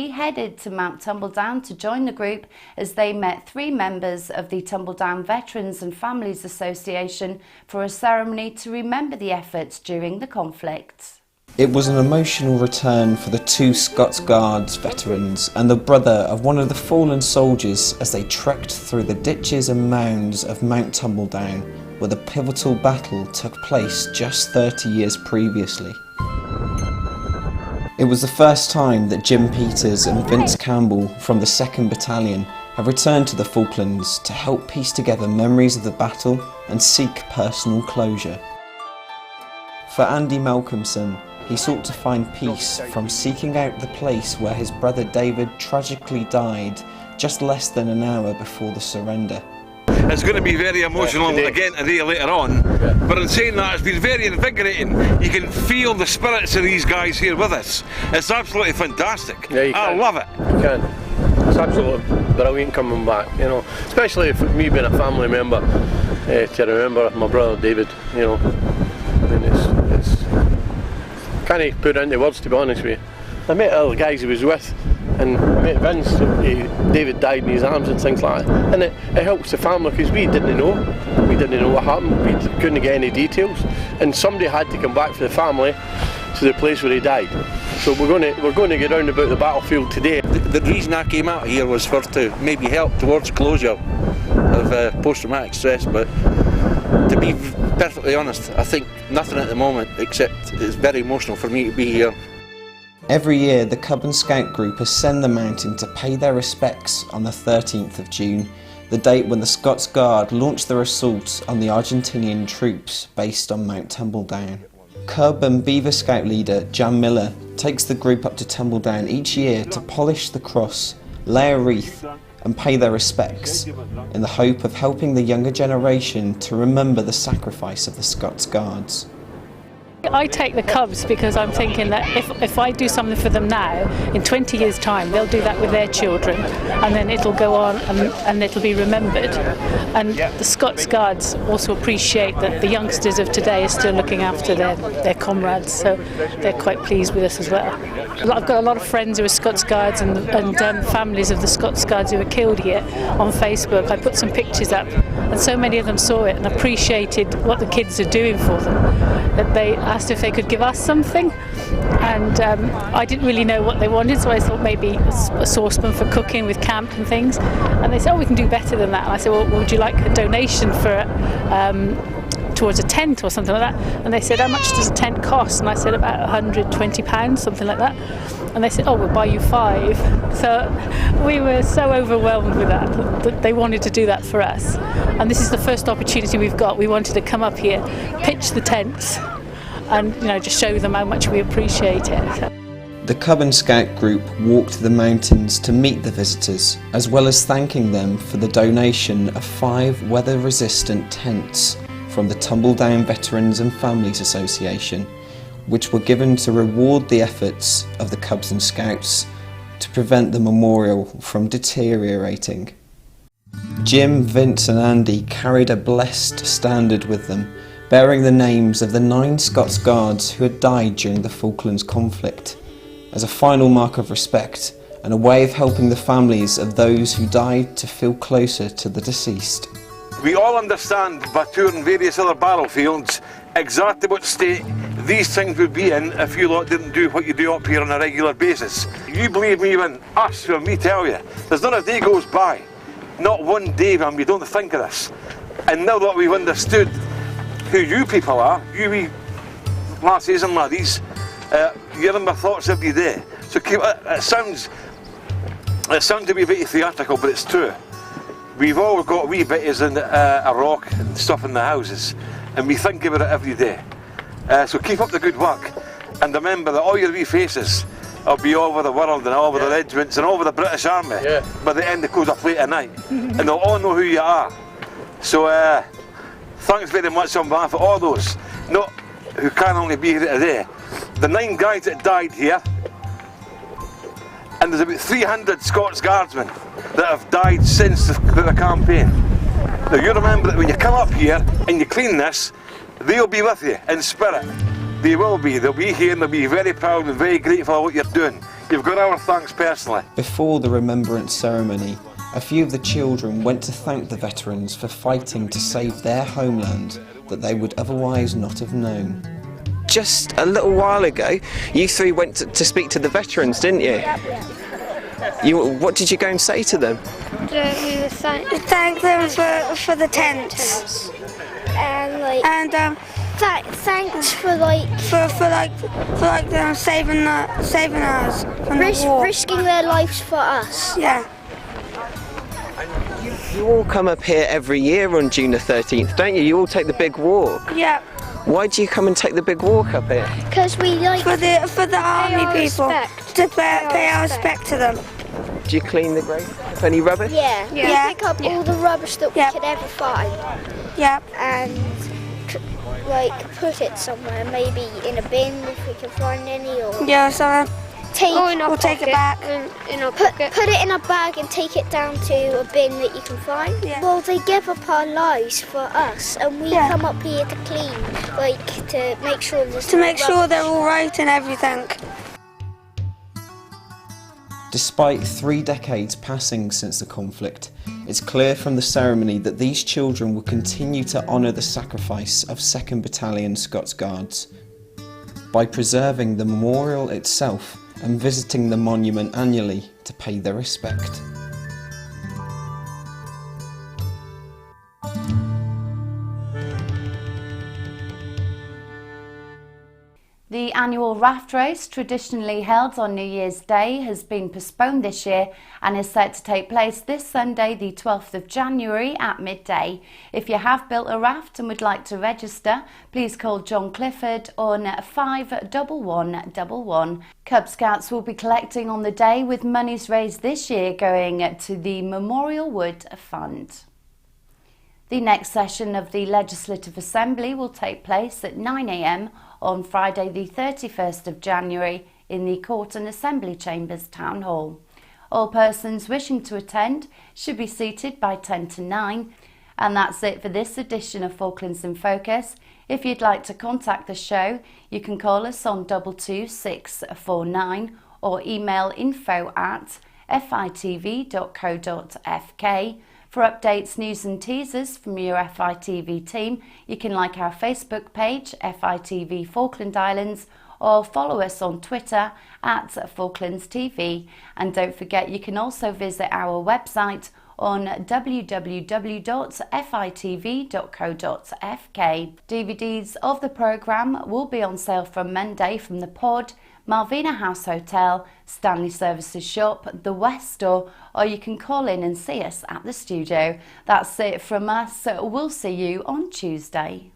He headed to Mount Tumbledown to join the group as they met 3 members of the Tumbledown Veterans and Families Association for a ceremony to remember the efforts during the conflict. It was an emotional return for the 2 Scots Guards veterans and the brother of one of the fallen soldiers as they trekked through the ditches and mounds of Mount Tumbledown, where the pivotal battle took place just 30 years previously. It was the first time that Jim Peters and Vince Campbell from the 2nd Battalion have returned to the Falklands to help piece together memories of the battle and seek personal closure. For Andy Malcolmson, he sought to find peace from seeking out the place where his brother David tragically died just less than an hour before the surrender. It's going to be very emotional again today later on, but in saying that, it's been very invigorating. You can feel the spirits of these guys here with us. It's absolutely fantastic. Yeah, I love it. You can. It's absolutely brilliant coming back, you know, especially for me being a family member, to remember my brother David, you know. I mean, it's can't put it into words, to be honest with you. I met all the guys he was with, and I met Vince. David died in his arms and things like that, and it helps the family because we didn't know what happened. We couldn't get any details, and somebody had to come back for the family to the place where he died. So we're going to get round about the battlefield today. The reason I came out here was to maybe help towards closure of post-traumatic stress, but to be perfectly honest, I think nothing at the moment except it's very emotional for me to be here. Every year, the Cub and Scout group ascend the mountain to pay their respects on the 13th of June, the date when the Scots Guard launched their assault on the Argentinian troops based on Mount Tumbledown. Cub and Beaver Scout leader Jan Miller takes the group up to Tumbledown each year to polish the cross, lay a wreath and pay their respects, in the hope of helping the younger generation to remember the sacrifice of the Scots Guards. I take the Cubs because I'm thinking that if I do something for them now, in 20 years' time they'll do that with their children, and then it'll go on and it'll be remembered. And the Scots Guards also appreciate that the youngsters of today are still looking after their comrades, so they're quite pleased with us as well. I've got a lot of friends who are Scots Guards and families of the Scots Guards who were killed here on Facebook. I put some pictures up, and so many of them saw it and appreciated what the kids are doing for them, that they asked if they could give us something, and I didn't really know what they wanted, so I thought maybe a saucepan for cooking with camp and things, and they said, oh, we can do better than that. And I said, well, would you like a donation for towards a tent or something like that? And they said, how much does a tent cost? And I said, about £120, something like that. And they said, oh, we'll buy you 5. So we were so overwhelmed with that they wanted to do that for us. And this is the first opportunity we've got. We wanted to come up here, pitch the tents, and just show them how much we appreciate it. The Cub and Scout group walked the mountains to meet the visitors, as well as thanking them for the donation of 5 weather-resistant tents from the Tumbledown Veterans and Families Association, which were given to reward the efforts of the Cubs and Scouts to prevent the memorial from deteriorating. Jim, Vince and Andy carried a blessed standard with them, bearing the names of the 9 Scots Guards who had died during the Falklands conflict, as a final mark of respect and a way of helping the families of those who died to feel closer to the deceased. We all understand Batour and various other battlefields exactly what state these things would be in if you lot didn't do what you do up here on a regular basis. You believe me when me tell you, there's not a day goes by, not one day when we don't think of this. And now that we've understood who you people are, you wee lassies and laddies, you're in my thoughts every day. So keep, it sounds a wee bit theatrical, but it's true. We've all got wee bitties in a rock and stuff in the houses, and we think about it every day. So keep up the good work, and remember that all your wee faces will be all over the world and all over the regiments and all over the British Army by the end of close of play tonight, and they'll all know who you are. So thanks very much on behalf of all those who can only be here today. The 9 guys that died here, and there's about 300 Scots Guardsmen that have died since the campaign. Now you remember that when you come up here and you clean this, they'll be with you in spirit. They will be. They'll be here and they'll be very proud and very grateful for what you're doing. You've got our thanks personally. Before the remembrance ceremony, a few of the children went to thank the veterans for fighting to save their homeland that they would otherwise not have known. Just a little while ago, you three went to speak to the veterans, didn't you? What did you go and say to them? Thank them for the tents. And Thanks for them saving us from the war. risking their lives for us. Yeah. You all come up here every year on June the 13th, don't you? You all take the big walk. Yeah. Why do you come and take the big walk up here? Because we like For the army our people respect. to pay our respect to them. Do you clean the grave? Any rubbish? Yeah. Yeah. We pick up all the rubbish that Yeah. we could ever find Yeah. and put it somewhere, maybe in a bin if we can find any, or Yeah. So we'll take it back. put it in a bag and take it down to a bin that you can find. Yeah. Well, they give up our lives for us, and we Yeah. come up here to clean, to make sure there's To no make sure rubbish. they're all right and everything. Despite 3 decades passing since the conflict, it's clear from the ceremony that these children will continue to honour the sacrifice of 2nd Battalion Scots Guards by preserving the memorial itself and visiting the monument annually to pay their respect. The annual raft race, traditionally held on New Year's Day, has been postponed this year and is set to take place this Sunday, the 12th of January at midday. If you have built a raft and would like to register, please call John Clifford on 51111. Cub Scouts will be collecting on the day, with monies raised this year going to the Memorial Wood Fund. The next session of the Legislative Assembly will take place at 9 a.m. on Friday the 31st of January in the Court and Assembly Chambers Town Hall. All persons wishing to attend should be seated by 10 to 9. And that's it for this edition of Falklands in Focus. If you'd like to contact the show, you can call us on 22649 or email info@fitv.co.fk. For updates, news and teasers from your FITV team, you can like our Facebook page, FITV Falkland Islands, or follow us on Twitter @FalklandsTV. And don't forget, you can also visit our website on www.fitv.co.fk. DVDs of the programme will be on sale from Monday from the Pod, Malvina House Hotel, Stanley Services Shop, the West Store, or you can call in and see us at the studio. That's it from us. We'll see you on Tuesday.